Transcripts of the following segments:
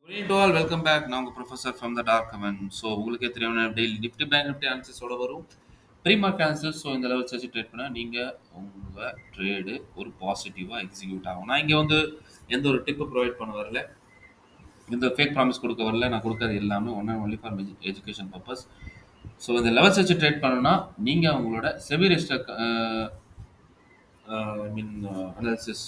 Good to all, welcome back. நான் உங்க professor from the dark comment. So உங்களுக்கே தெரியும் டெய்லி நிஃப்டி பேங்க் நிஃப்டி ஆன்சர்ஸோட வரும் ப்ரீமார்க் ஆன்சர்ஸ். ஸோ இந்த லெவல்ஸ் வச்சு ட்ரேட் பண்ணால் நீங்கள் உங்கள் ட்ரேடு ஒரு பாசிட்டிவாக எக்ஸிக்யூட் ஆகும். நான் இங்கே வந்து எந்த ஒரு டிப்பு ப்ரொவைட் பண்ண வரல, எந்த ஃபேக் ப்ராமிஸ் கொடுக்க வரல. நான் கொடுக்கறது எல்லாமே one and only for education purpose. So இந்த லெவல்ஸ் வச்சு ட்ரேட் பண்ணணும்னா நீங்கள் உங்களோட செபி ரெஜிஸ்டர் ஐ மீன் அனாலிசிஸ்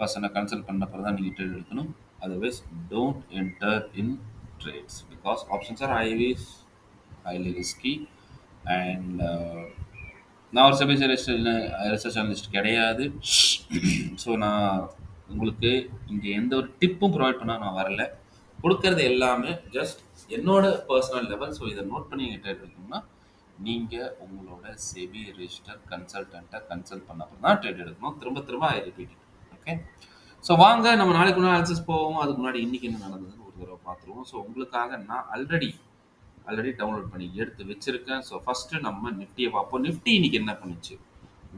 பர்சனை கன்சல்ட் பண்ண பிறகு தான் நீங்கள் ட்ரேட் எடுக்கணும். Otherwise, don't enter in trades because options are highly risky. And நான் ஒரு சபை ரிசர்ச் அனலிஸ்ட் கிடையாது. ஸோ நான் உங்களுக்கு இங்கே எந்த ஒரு டிப்பும் ப்ரொவைட் பண்ண நான் வரல. கொடுக்கறது எல்லாமே ஜஸ்ட் என்னோட பர்சனல் லெவல். ஸோ இதை நோட் பண்ணி நீங்கள் ட்ரேட் எடுக்கணும்னா நீங்கள் உங்களோட செபி ரெஜிஸ்டர் கன்சல்டண்ட்டை கன்சல்ட் பண்ண அப்புறம் தான் ட்ரேட் எடுக்கணும். திரும்ப திரும்ப ஐ ரிப்பீட். ஓகே, ஸோ வாங்க நம்ம நாளைக்கு முன்னாடி அனாலிசிஸ் போவோம். அதுக்கு முன்னாடி இன்றைக்கி என்ன நடந்ததுன்னு ஒரு தடவை பார்த்துருவோம். ஸோ உங்களுக்காக நான் ஆல்ரெடி டவுன்லோட் பண்ணி எடுத்து வச்சுருக்கேன். ஸோ ஃபஸ்ட்டு நம்ம நிஃப்டியை பார்ப்போம். நிஃப்டி இன்னைக்கு என்ன பண்ணுச்சு,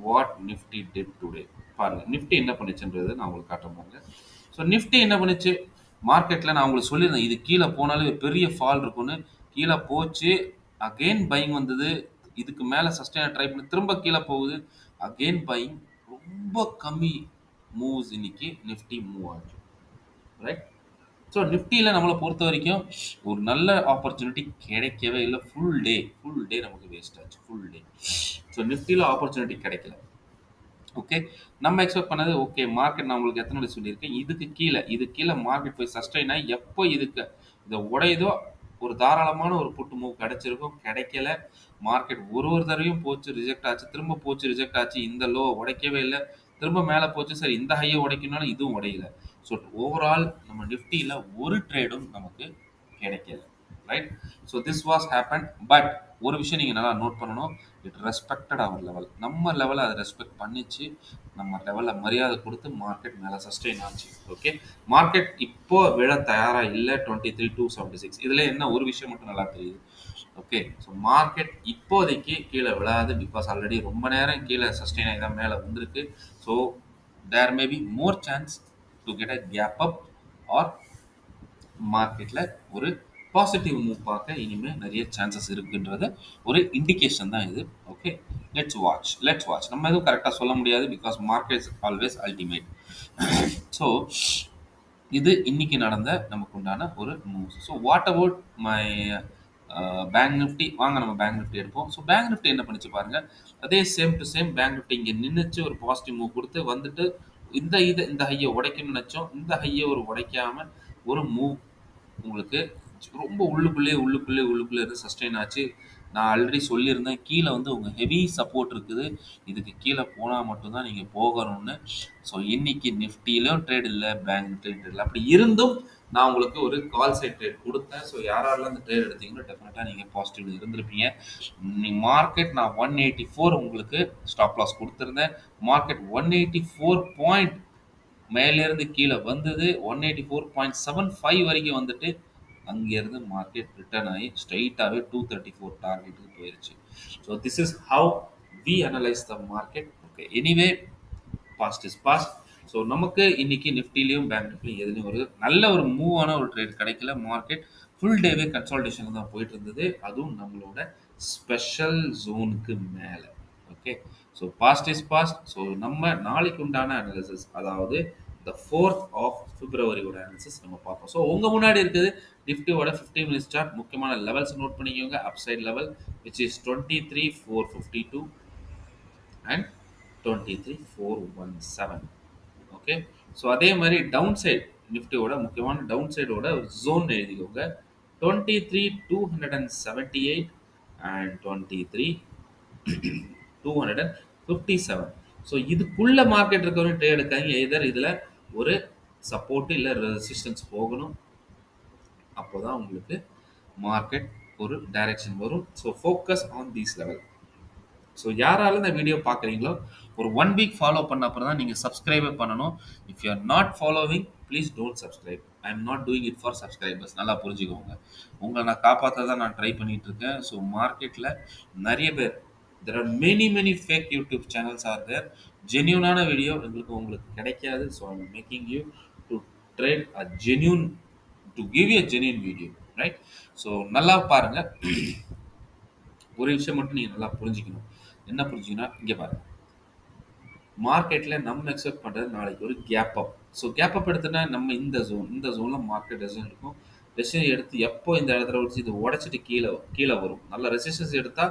வாட் நிஃப்டி டிட் டுடே பாருங்கள். நிஃப்டி என்ன பண்ணுச்சுன்றது நான் உங்களுக்கு காட்ட பாருங்க. ஸோ நிஃப்டி என்ன பண்ணுச்சு, மார்க்கெட்டில் நான் உங்களுக்கு சொல்லியிருந்தேன் இது கீழே போனாலே ஒரு பெரிய ஃபால் இருக்குன்னு. கீழே போச்சு, அகெயின் பையிங் வந்தது, இதுக்கு மேலே சஸ்டெயின் ட்ரை பண்ணி திரும்ப கீழே போகுது, அகெயின் பையிங். ரொம்ப கம்மி மூவ்ஸ் இன்னைக்கு நிஃப்டி மூவ் ஆகுது, ரைட்? ஸோ நிஃப்டியில் நம்மளை பொறுத்த வரைக்கும் ஒரு நல்ல ஆப்பர்ச்சுனிட்டி கிடைக்கவே இல்லை. ஃபுல் டே நமக்கு வேஸ்ட் ஆச்சு, ஃபுல் டே. ஸோ நிஃப்டியில் ஆப்பர்ச்சுனிட்டி கிடைக்கல. ஓகே, நம்ம எக்ஸ்பெக்ட் பண்ணது ஓகே மார்க்கெட் நான் உங்களுக்கு எத்தனை வாட்டி சொல்லியிருக்கேன், இது கீழே மார்க்கெட் போய் சஸ்டெயின் ஆகி எப்போ இதை உடையதோ ஒரு தாராளமான ஒரு புட்டு மூவ் கிடைச்சிருக்கும். கிடைக்கல. மார்க்கெட் ஒரு தடவையும் போச்சு, ரிஜெக்ட் ஆச்சு, திரும்ப போச்சு, ரிஜெக்ட் ஆச்சு. இந்த லோ உடைக்கவே இல்லை, திரும்ப மேலே போச்சு. சரி, இந்த ஹையை உடைக்கணும்னாலும் இதுவும் உடையல. ஸோ ஓவரால் நம்ம நிஃப்டியில் ஒரு ட்ரேடும் நமக்கு கிடைக்கல, right? So this was happen. But ஒரு விஷயம் நீங்கள் நல்லா நோட் பண்ணணும், இட் ரெஸ்பெக்டட் அவர் லெவல். நம்ம லெவலை அதை ரெஸ்பெக்ட் பண்ணிச்சு, நம்ம லெவலில் மரியாதை கொடுத்து மார்க்கெட் மேலே சஸ்டெயின் ஆச்சு. ஓகே, மார்க்கெட் இப்போ விழ தயாராக இல்லை. 23,276. இதில் என்ன ஒரு விஷயம் மட்டும் நல்லா தெரியுது. ஓகே, ஸோ மார்க்கெட் இப்போதைக்கு கீழே விழாது. பிகாஸ் ஆல்ரெடி ரொம்ப நேரம் கீழே சஸ்டெயின் ஆகி தான் மேலே வந்திருக்கு. So there may be more chance to get a gap up or மார்க்கெட்டில் ஒரு பாசிட்டிவ் மூவ் பார்க்க இனிமேல் நிறைய சான்சஸ் இருக்குன்றது ஒரு இண்டிகேஷன் தான் இது. Okay, let's watch. நம்ம எதுவும் கரெக்டாக சொல்ல முடியாது because market always ultimate. So இது இன்னைக்கு நடந்த நமக்கு உண்டான ஒரு moves. So what about my bank Nifty? வாங்க நம்ம பேங்க் நிஃப்டி எடுப்போம். ஸோ பேங்க் நிஃப்டி என்ன பண்ணிச்சு பாருங்க, அதே same to same bank Nifty இங்கே நின்றுச்சு, ஒரு பாசிட்டிவ் மூவ் கொடுத்து வந்துட்டு இந்த ஹையை உடைக்கணும்னு நினச்சோம். இந்த ஹையை ஒரு உடைக்காம ஒரு மூவ் உங்களுக்கு ரொம்ப உள்ளுக்குள்ளே இருந்து சஸ்டெயின் ஆச்சு. நான் ஆல்ரெடி சொல்லியிருந்தேன், கீழே வந்து உங்கள் ஹெவி சப்போர்ட் இருக்குது, இதுக்கு கீழே போனால் மட்டும்தான் நீங்கள் போகணும்னு. ஸோ இன்னைக்கு நிஃப்டியிலும் ட்ரேட் இல்லை, பேங்க் நிஃப்டியும் ட்ரேட் இல்லை. அப்படி இருந்தும் நான் உங்களுக்கு ஒரு கால் சைட் ட்ரேட் கொடுத்தேன். ஸோ யாரெல்லாம் அந்த ட்ரேட் எடுத்தீங்களோ டெஃபினட்டாக நீங்கள் பாசிட்டிவ் இருந்திருப்பீங்க. மார்க்கெட் நான் 184 உங்களுக்கு ஸ்டாப் லாஸ் கொடுத்துருந்தேன். மார்க்கெட் 184 பாயிண்ட் மேலேருந்து கீழே வந்தது, 184.75 வரைக்கும் வந்துட்டு அங்கேருந்து மார்க்கெட் ரிட்டர்ன் ஆகி ஸ்ட்ரைட்டாகவே 234 டார்கெட்டுக்கு போயிடுச்சு. So this is how we analyse the market. Okay, anyway past is past. So நமக்கு இன்னைக்கு நிஃப்டிலையும் பேங்க் நிஃப்டிலையும் எதுலையும் ஒரு நல்ல ஒரு மூவான ஒரு ட்ரேட் கிடைக்கல. மார்க்கெட் ஃபுல் டேவே கன்சால்டேஷன் தான் போயிட்டு இருந்தது, அதுவும் நம்மளோட ஸ்பெஷல் ஜோனுக்கு மேலே. Okay, so past is past. So நம்ம நாளைக்கு உண்டான அனாலிசிஸ், அதாவது the 4th of February ஓட அனாலிசிஸ் நம்ம பார்ப்போம். ஸோ உங்கள் முன்னாடி இருக்குது நிஃப்டியோட 15 மினிட்ஸ் சார்ட். முக்கியமான லெவல்ஸ் நோட் பண்ணிக்கோங்க. Upside level which is 23,452 and 23,417. Okay, so அதே மாதிரி டவுன் சைட் நிஃப்டியோட முக்கியமான டவுன் சைடோட ஒரு ஜோன் எழுதிக்கோங்க, 23,278 அண்ட் 23,257. ஸோ இதுக்குள்ள மார்க்கெட் இருக்கவங்க ட்ரேட் எடுக்காங்க. எதர் இதில் ஒரு சப்போர்ட் இல்லை ரெசிஸ்டன்ஸ் போகணும், அப்போதான் உங்களுக்கு மார்க்கெட் ஒரு டைரக்ஷன் வரும். So focus on these level. So யாராலும் இந்த வீடியோ பார்க்குறீங்களோ ஒரு 1 வீக் ஃபாலோ பண்ண அப்புறம் தான் நீங்கள் சப்ஸ்கிரைபே பண்ணணும். If you are not following please don't subscribe. I am not doing it for subscribers. நல்லா புரிஞ்சுக்கோங்க, உங்களை நான் காப்பாற்ற தான் நான் ட்ரை பண்ணிட்டு இருக்கேன். ஸோ மார்க்கெட்டில் நிறைய பேர், there are many fake YouTube channels are there. ஜென்யூனான வீடியோ உங்களுக்கு கிடைக்காது. So I am making you to trade a genuine to give a genuine video, right? So நல்லா பாருங்க. ஒரு விஷயம் மட்டும் நீங்க நல்லா புரிஞ்சுக்கணும். என்ன புரிஞ்சுக்கணும், இங்க பாருங்க. மார்க்கெட்ல நம்ம எக்ஸ்பெக்ட் பண்றது நாளைக்கு ஒரு gap up. So gap up எடுத்தோன்னா நம்ம இந்த ஜோன்ல மார்க்கெட் ரெசிஸ்டன்ஸ் இருக்கும். ரெசிஸ்டன்ஸ் எடுத்து எப்போ இந்த இடத்துல வச்சு இது உடைச்சிட்டு கீழே வரும். நல்ல ரெசிஸ்டன்ஸ் எடுத்தா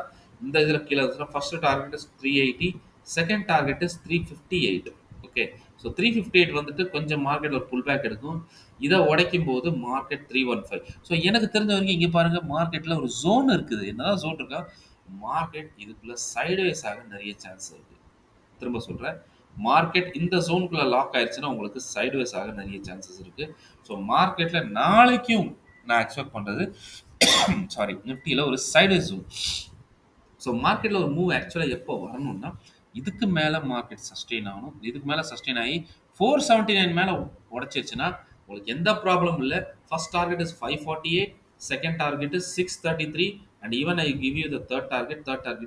இந்த இதில் கீழே வந்துச்சுன்னா first target is 380, second target is 358. Okay, so 358 வந்துட்டு கொஞ்சம் மார்க்கெட் ஒரு புல் பேக் எடுக்கும். இதை உடைக்கும் போது மார்க்கெட் 315. ஸோ எனக்கு தெரிஞ்ச வரைக்கும் இங்கே பாருங்க, மார்க்கெட்ல ஒரு ஜோன் இருக்குது. என்னதான் ஜோன் இருக்கா, மார்க்கெட் இதுக்குள்ள சைட்வேஸ் ஆக நிறைய சான்ஸ் இருக்கு. திரும்ப சொல்றேன், மார்க்கெட் இந்த ஜோனுக்குள்ள லாக் ஆயிடுச்சுன்னா உங்களுக்கு சைட்வேஸ் ஆக நிறைய சான்சஸ் இருக்கு. ஸோ மார்க்கெட்ல நாளைக்கும் நான் எக்ஸ்பெக்ட் பண்றது சாரி, நிஃப்டியில் ஒரு சைட்வேஸ் ஜோன். ஸோ மார்க்கெட்டில் ஒரு மூவ் ஆக்சுவலாக எப்போ வரணும்னா இதுக்கு மேலே மார்க்கெட் சஸ்டெயின் ஆகணும். இதுக்கு மேலே சஸ்டெயின் ஆகி 479 மேலே உடைச்சிருச்சுன்னா உங்களுக்கு எந்த ப்ராப்ளம் இல்லை. First target is 548, second target is 633, and even I give you the third target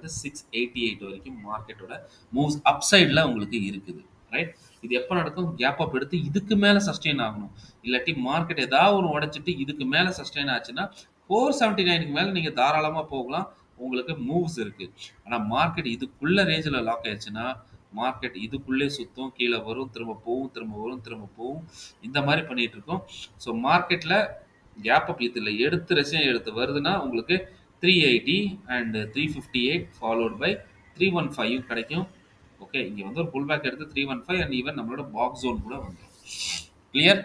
is 688 வரைக்கும் மார்க்கெட்டோட மூவ்ஸ் அப் சைடில் உங்களுக்கு இருக்குது, ரைட்? இது எப்போ நடக்கும், கேப் அப் எடுத்து இதுக்கு மேலே சஸ்டெயின் ஆகணும். இல்லாட்டி மார்க்கெட் ஏதாவது ஒன்று உடைச்சிட்டு இதுக்கு மேலே சஸ்டெயின் ஆச்சுன்னா 479க்கு மேலே நீங்கள் தாராளமாக போகலாம், உங்களுக்கு மூவ்ஸ் இருக்கு. ஆனால் மார்க்கெட் இதுக்குள்ள ரேஞ்சில் லாக் ஆயிடுச்சுன்னா மார்க்கெட் இதுக்குள்ளே சுற்றும், கீழே வரும், திரும்ப போகும், திரும்ப வரும், திரும்ப போகும், இந்த மாதிரி பண்ணிட்டு இருக்கோம். ஸோ மார்க்கெட்டில் கேப் அப் இதில் எடுத்து ரெசிஸ்டன்ஸ் எடுத்து வருதுன்னா உங்களுக்கு 380 அண்ட் 358 ஃபாலோட் பை 315 கிடைக்கும். ஓகே, இங்கே வந்து ஒரு புல் பேக் எடுத்து 315 அண்ட் ஈவன் நம்மளோட பாக்ஸ் ஜோன் கூட வந்துடும். Clear,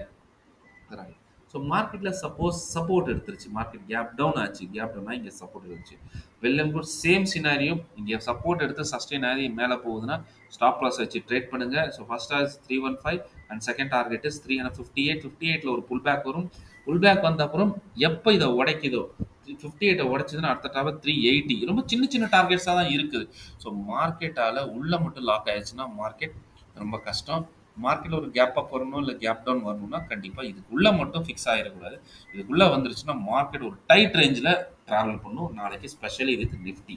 right? ஸோ மார்க்கெட்டில் சப்போஸ் சப்போர்ட் எடுத்துருச்சு, மார்க்கெட் கேப் டவுன் ஆச்சு, கேப் டவுன் ஆகி இங்கே சப்போர்ட் எடுத்துச்சு. Well and good, same scenario. இங்கே சப்போர்ட் எடுத்து சஸ்டெயின் ஆகி மேலே போகுதுன்னா ஸ்டாப் லாஸ் வச்சு ட்ரேட் பண்ணுங்க. So first target 315 and second target is 358. 58ல ஒரு புல் பேக் வரும். புல் பேக் வந்த அப்புறம் எப்போ இதை உடைக்குதோ 58 உடைச்சதுன்னா அடுத்த டார்கெட் 380. ரொம்ப சின்ன சின்ன டார்கெட்ஸாக தான் இருக்குது. ஸோ மார்க்கெட்டால் உள்ள மட்டும் லாக் ஆயிடுச்சுன்னா மார்க்கெட் ரொம்ப கஷ்டம். மார்க்கெட்டில் ஒரு கேப் அப் வரணும் இல்லை கேப் டவுன் வரணும்னா கண்டிப்பாக இதுக்குள்ளே மட்டும் ஃபிக்ஸ் ஆகிடக்கூடாது. இதுக்குள்ளே வந்துருச்சுன்னா மார்க்கெட் ஒரு டைட் ரேஞ்சில் ட்ராவல் பண்ணும் நாளைக்கு, specially with Nifty.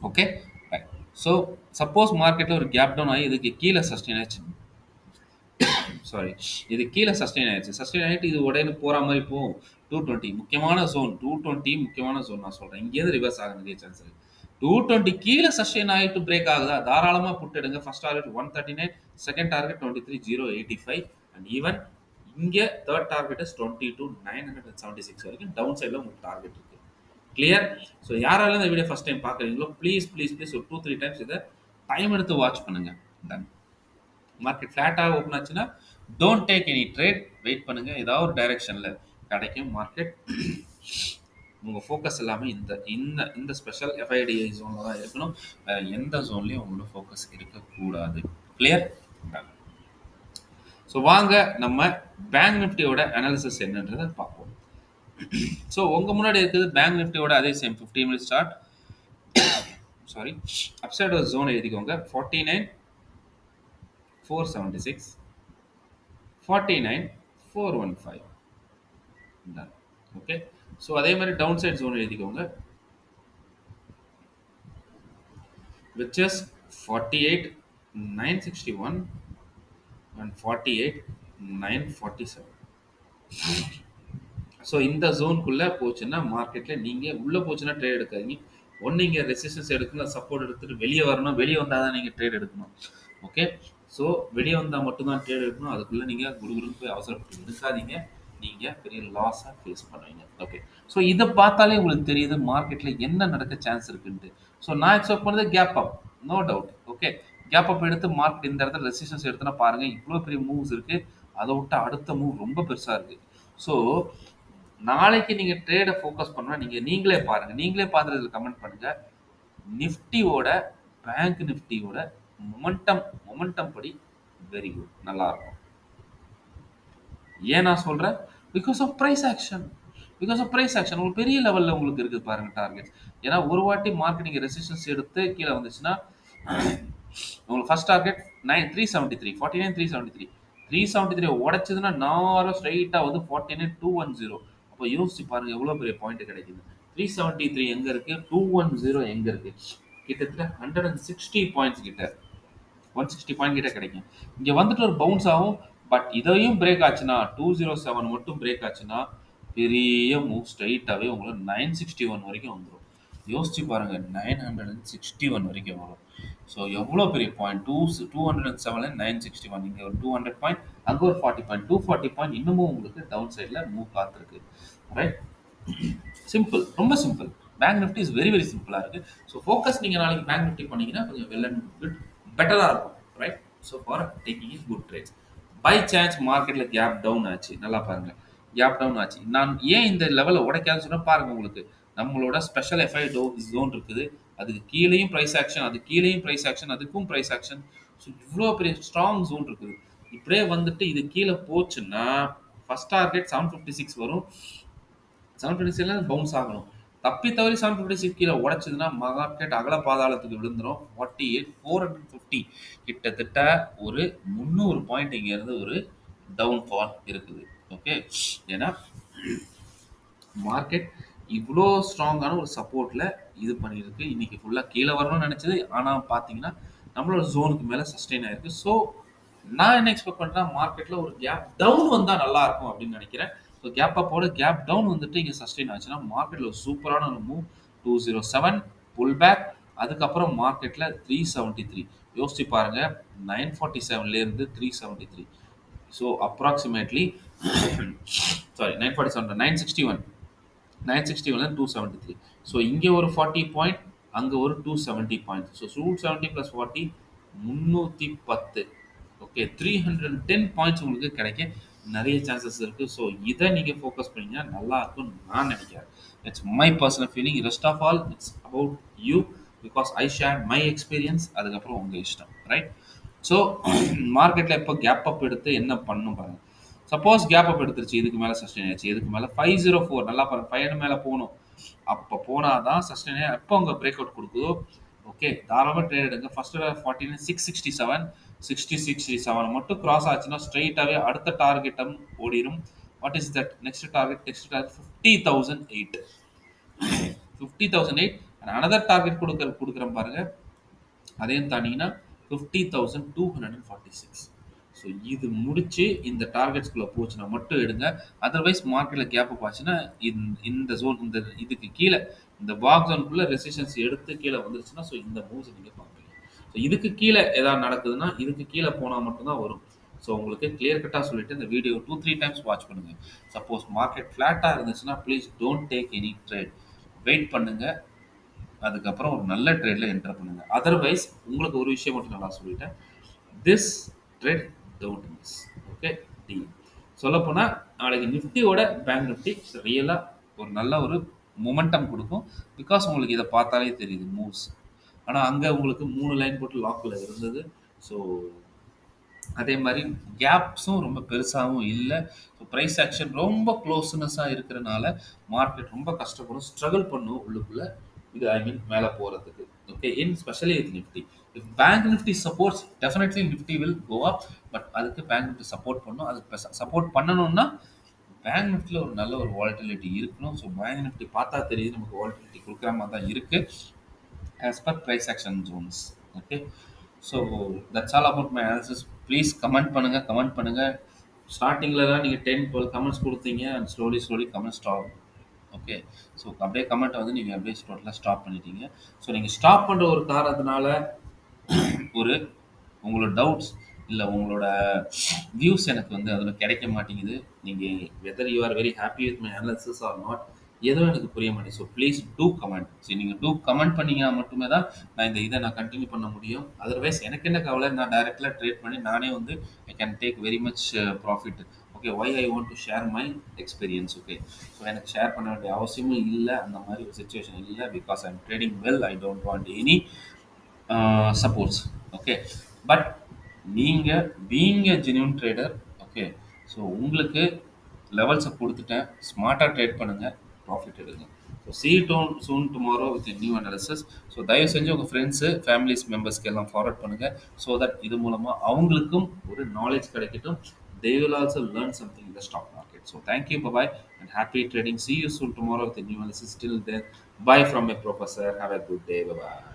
Okay, right? So suppose மார்க்கெட்டில் ஒரு கேப் டவுன் ஆகி இதுக்கு கீழே சஸ்டெயின் ஆயிடுச்சு, சாரி, இது கீழே சஸ்டெயின் ஆயிடுச்சு, சஸ்டெயின் ஆகிட்டு இது உடனே போகிற மாதிரி போகும். 220 முக்கியமான ஜோன், 220 முக்கியமான ஜோன் நான் சொல்கிறேன். இங்கேருந்து ரிவர்ஸ் ஆக நிறைய சான்ஸ் இருக்குது. 220 கீழே சஸ்டெயின் ஆகிட்டு பிரேக் ஆகுதா, தாராளமாக புட் எடுங்க. First target 139, second target 23,085 and even இங்கே தேர்ட் டார்கெட் இஸ் 22,976 வரைக்கும் டவுன் சைடில் உங்களுக்கு டார்கெட் இருக்கு. கிளியர்? ஸோ யாராலும் இந்த வீடியோ ஃபர்ஸ்ட் டைம் பார்க்குறீங்களோ ப்ளீஸ் ஒரு 2-3 டைம்ஸ் இதை டைம் எடுத்து வாட்ச் பண்ணுங்க. டன். மார்க்கெட் ஃப்ளாட்டாக ஓப்பன் ஆச்சுன்னா don't take any trade, wait பண்ணுங்க, ஏதாவது ஒரு டைரக்ஷனில் கிடைக்கும் மார்க்கெட். உங்கள் ஃபோக்கஸ் எல்லாமே இந்த ஸ்பெஷல் எஃப்ஐடிஐ ஜோனில் தான் இருக்கணும். வேறு எந்த ஜோன்லையும் உங்களோட ஃபோக்கஸ் இருக்கக்கூடாது. கிளியர்? ஸோ வாங்க நம்ம பேங்க் நிஃப்டியோட அனாலிசிஸ் என்னன்றதை பார்ப்போம். ஸோ உங்கள் முன்னாடி இருக்குது பேங்க் நிஃப்டியோட அதே same 15 minutes start. Sorry, upside zone எழுதிக்கோங்க. 49,476, 49,415. ஓகே, ஸோ அதே மாதிரி டவுன் சைட் ஜோன் எழுதிக்கோங்க, which is 48,961 and 48,947. ஸோ இந்த ஜோனுக்குள்ளே போச்சுன்னா மார்க்கெட்டில் நீங்கள் உள்ளே போச்சுன்னா ட்ரேட் எடுக்காதீங்க. ஒன்று இங்கே ரெசிஸ்டன்ஸ் எடுக்கணும், சப்போர்ட் எடுத்துகிட்டு வெளியே வரணும். வெளியே வந்தால் தான் நீங்கள் ட்ரேட் எடுக்கணும். ஓகே, ஸோ வெளியே வந்தால் மட்டும்தான் ட்ரேட் எடுக்கணும். அதுக்குள்ளே நீங்கள் குடுகுடுன்னு போய் அவசரப்பட்டு எடுக்காதீங்க, நீங்கள் பெரிய லாஸாக ஃபேஸ் பண்ணுவீங்க. ஓகே, ஸோ இதை பார்த்தாலே உங்களுக்கு தெரியுது மார்க்கெட்டில் என்ன நடக்க சான்ஸ் இருக்குன்ட்டு. ஸோ நான் எக்ஸ்பெக்ட் பண்ணது gap up, no doubt. Okay, gap up எடுத்து மார்க்கெட் இந்த இடத்துல ரெசிஸ்டன்ஸ் எடுத்துனா பாருங்கள் இவ்வளோ பெரிய மூவ்ஸ் இருக்குது. அதை விட்டு அடுத்த மூவ் ரொம்ப பெருசாக இருக்குது. ஸோ நாளைக்கு நீங்கள் ட்ரேடை ஃபோக்கஸ் பண்ணால் நீங்களே பாருங்கள், நீங்களே பார்த்துட்டு கமெண்ட் பண்ணுங்கள். நிஃப்டியோட பேங்க் நிஃப்டியோட மொமெண்டம் படி வெரி குட், நல்லா இருக்கும். ஏன் நான் சொல்கிறேன், பிகாஸ் ஆஃப் ப்ரைஸ் ஆக்ஷன். உங்களுக்கு பெரிய லெவலில் உங்களுக்கு இருக்குது பாருங்கள் டார்கெட். ஏன்னா ஒரு வாட்டி மார்க்கெட்டிங் ரெசிஸ்டன்ஸ் எடுத்து கீழே வந்துச்சுன்னா உங்களுக்கு ஃபர்ஸ்ட் டார்கெட் 373, 49,373, 373 உடைச்சதுன்னா நேரம் ஸ்ட்ரைட்டாக வந்து 49,210. அப்போ யோசிச்சு பாருங்க எவ்வளோ பெரிய பாயிண்ட் கிடைக்குது. 373 எங்கே இருக்கு, 210 எங்கே இருக்கு, கிட்டத்தட்ட 160 பாயிண்ட்ஸ் கிட்ட, 160 பாயிண்ட் கிட்ட கிடைக்கும். இங்கே வந்துட்டு ஒரு பவுன்ஸ் ஆகும், பட் இதையும் பிரேக் ஆச்சுன்னா 207 மட்டும் பிரேக் ஆச்சுன்னா பெரிய மூவ் ஸ்ட்ரைட்டாகவே உங்களுக்கு 961 வரைக்கும் வந்துடும். யோசிச்சு பாருங்க, 961 வரைக்கும் வரும். ஸோ எவ்வளோ பெரிய பாயிண்ட், 207 961, இங்கே ஒரு 200 பாயிண்ட், அங்கே ஒரு 40 பாயிண்ட், 240 பாயிண்ட் இன்னமும் உங்களுக்கு டவுன் சைடில் மூவ் காத்திருக்கு. ரைட், சிம்பிள், ரொம்ப simple. Bank Nifty is very very சிம்பிளாக இருக்குது. ஸோ ஃபோக்கஸ் நீங்கள் நாளைக்கு பேங்க் நிஃப்டி பண்ணீங்கன்னா கொஞ்சம் வெல் அண்ட் குட், பெட்டராக இருக்கும். Right, so for taking is good trades. By chance மார்க்கெட்டில் கேப் டவுன் ஆச்சு, நல்லா பாருங்கள், கேப் டவுன் ஆச்சு. நான் ஏன் இந்த லெவலை உடைக்காதுன்னு சொன்னால் பாருங்கள், உங்களுக்கு நம்மளோட ஸ்பெஷல் எஃப்ஐ ஜோன் இருக்குது, அதுக்கு கீழேயும் ப்ரைஸ் ஆக்ஷன், அது கீழேயும் ப்ரைஸ் ஆக்ஷன், அதுக்கும் ப்ரைஸ் ஆக்ஷன். ஸோ இவ்வளோ பெரிய ஸ்ட்ராங் ஜோன் இருக்குது. இப்படியே வந்துட்டு இது கீழே போச்சுன்னா ஃபர்ஸ்ட் டார்கெட் 756 வரும். 756 பவுன்ஸ் ஆகணும். தப்பி தவறி 756 கீழே உடைச்சதுன்னா மார்க்கெட் அகல பாதாளத்துக்கு விழுந்துரும். 450 கிட்டத்தட்ட ஒரு 300 பாயிண்ட் இங்கேருந்து ஒரு டவுன் ஃபால் இருக்குது. ஓகே, ஏன்னா மார்க்கெட் இவ்வளோ ஸ்ட்ராங்கான ஒரு சப்போர்ட்டில் இது பண்ணியிருக்கு. இன்னைக்கு ஃபுல்லாக கீழே வரணும்னு நினச்சது, ஆனால் பார்த்தீங்கன்னா நம்மளோட ஜோனுக்கு மேலே சஸ்டெயின் ஆயிருக்கு. ஸோ நான் என்ன எக்ஸ்பெக்ட் பண்ணுறேன், மார்க்கெட்டில் ஒரு கேப் டவுன் வந்தால் நல்லா இருக்கும் அப்படின்னு நினைக்கிறேன். ஸோ கேப் அப்போட கேப் டவுன் வந்துட்டு இங்கே சஸ்டெயின் ஆச்சுன்னா மார்க்கெட்டில் ஒரு சூப்பரான ஒரு மூவ் 207 புல் பேக். அதுக்கப்புறம் மார்க்கெட்டில் 373. யோசிச்சு பாருங்க, 947லேருந்து 373. So approximately sorry 947 961 273. ஸோ இங்கே ஒரு 40 பாயிண்ட், அங்கே ஒரு 270 பாயிண்ட். ஸோ 270 + 40 310. ஓகே, 310 பாயிண்ட்ஸ் உங்களுக்கு கிடைக்க நிறைய சான்சஸ் இருக்குது. ஸோ இதை நீங்கள் ஃபோக்கஸ் பண்ணிங்கன்னா நல்லா இருக்கும்னு நான் நினைக்கிறேன். It's my personal feeling. Rest of all it's about you, because I share my experience. அதுக்கப்புறம் உங்கள் இஷ்டம். ரைட், ஸோ மார்க்கெட்டில் எப்போ கேப் அப் எடுத்து என்ன பண்ணும் பாருங்கள். சப்போஸ் கேப் அப் எடுத்துருச்சு, இதுக்கு மேலே சஸ்டெயின் ஆச்சு, இதுக்கு மேலே 504 நல்லா பாருங்க, 5 மேலே போகணும். அப்போ போனால் தான் சஸ்டெயின். எப்போ உங்கள் பிரேக் அவுட் கொடுக்குதோ ஓகே தாராளமாக ட்ரேட் எடுங்க. ஃபர்ஸ்ட் 667 6067 மட்டும் கிராஸ் ஆச்சுன்னா ஸ்ட்ரைட்டாகவே அடுத்த டார்கெட்டும் ஓடிடும். What is that? Next target 50,008. 50,008 another target கொடுக்குறேன் பாருங்க, அதையும் தாண்டிங்கன்னா 50,246. ஸோ இது முடிச்சு இந்த டார்கெட்ஸ்குள்ளே போச்சுன்னா மட்டும் எடுங்க. அதர்வைஸ் மார்க்கெட்டில் கேப் அப் ஆச்சுன்னா இந்த ஜோன், இந்த இதுக்கு கீழே இந்த பாக்ஸ் ஜோனுக்குள்ளே ரெசிஸ்டன்ஸ் எடுத்து கீழே வந்துருச்சுன்னா ஸோ இந்த மூவ்ஸ் நீங்கள் பார்ப்பீங்க. ஸோ இதுக்கு கீழே ஏதாவது நடக்குதுன்னா இதுக்கு கீழே போனால் மட்டும்தான் வரும். ஸோ உங்களுக்கு கிளியர் கட்டாக சொல்லிட்டு இந்த வீடியோ 2-3 டைம்ஸ் வாட்ச் பண்ணுங்கள். சப்போஸ் மார்க்கெட் ஃப்ளாட்டாக இருந்துச்சுன்னா please don't take any trade, wait பண்ணுங்கள். அதுக்கப்புறம் ஒரு நல்ல ட்ரேடில் என்டர் பண்ணுங்கள். அதர்வைஸ் உங்களுக்கு ஒரு விஷயம் மட்டும் நல்லா சொல்லிட்டேன், this trade don't miss. Okay, டி சொல்லப்போனால் நாளைக்கு நிஃப்டியோட பேங்க் நிஃப்டி ரியலாக ஒரு நல்ல ஒரு மொமெண்டம் கொடுக்கும். பிகாஸ் உங்களுக்கு இதை பார்த்தாலே தெரியுது மூவ்ஸ். ஆனால் அங்கே உங்களுக்கு 3 லைன் போட்டு லாக்கில் இருந்தது. ஸோ அதே மாதிரி கேப்ஸும் ரொம்ப பெருசாகவும் இல்லை. ஸோ ப்ரைஸ் ஆக்ஷன் ரொம்ப க்ளோஸ்னஸாக இருக்கிறனால மார்க்கெட் ரொம்ப கஷ்டப்படும், ஸ்ட்ரகிள் பண்ணும் உள்ளுக்குள்ளே. இது ஐ மீன் மேலே போகிறதுக்கு. Okay, in specially with Nifty. If bank Nifty supports definitely Nifty will go up. But அதுக்கு பேங்க் நிஃப்டி சப்போர்ட் பண்ணணும். அதுக்கு சப்போர்ட் பண்ணணும்னா பேங்க் நிஃப்டியில் ஒரு நல்ல ஒரு வாலட்டிலிட்டி இருக்கணும். ஸோ பேங்க் நிஃப்டி பார்த்தா தெரியுது நமக்கு வாலட்டிலிட்டி கொடுக்குற மாதிரி தான் இருக்குது as per price action zones. Okay, so that's all about my analysis. Please comment பண்ணுங்கள். ஸ்டார்டிங்கில் நீங்கள் 10-12 கமெண்ட்ஸ் கொடுத்தீங்க and slowly comment stop. Okay, so அப்படியே கமெண்ட்டை வந்து நீங்கள் அப்படியே டோட்டலாக ஸ்டாப் பண்ணிட்டீங்க. ஸோ நீங்கள் ஸ்டாப் பண்ணுற ஒரு காரணத்தினால ஒரு உங்களோட டவுட்ஸ் இல்லை உங்களோட வியூஸ் எனக்கு வந்து அதில் கிடைக்க மாட்டேங்குது. நீங்கள் whether you are very happy with my analysis or not, எதுவும் எனக்கு புரிய மாட்டேங்குது. So please do comment. சரி, நீங்கள் டூ கமெண்ட் பண்ணிங்கன்னா மட்டுமே தான் நான் இதை கண்டினியூ பண்ண முடியும். அதர்வைஸ் எனக்கு என்ன கவலை, நான் டைரெக்டாக ட்ரேட் பண்ணி நானே வந்து I can take very much profit. Okay, why I want to share my experience. Okay, so எனக்கு ஷேர் பண்ண வேண்டிய அவசியமும் இல்லை, அந்த மாதிரி ஒரு சுச்சுவேஷன் இல்லை. Because I am trading well, I don't want any supports. Okay, but நீங்கள் being a genuine trader. Okay, so உங்களுக்கு லெவல்ஸை கொடுத்துட்டேன், ஸ்மார்ட்டாக ட்ரேட் பண்ணுங்கள், ப்ராஃபிட் எடுங்க. So see you soon tomorrow with a new analysis. So தயவு செஞ்சு உங்கள் ஃப்ரெண்ட்ஸு ஃபேமிலிஸ் மெம்பர்ஸ்க்கு எல்லாம் ஃபார்வர்ட் பண்ணுங்கள். ஸோ தட் இது மூலமாக அவங்களுக்கும் ஒரு நாலேஜ் கிடைக்கட்டும். They will also learn something in the stock market. So thank you, bye-bye, and happy trading. See you soon tomorrow with a new analysis. Till then, bye from a professor. Have a good day. Bye-bye.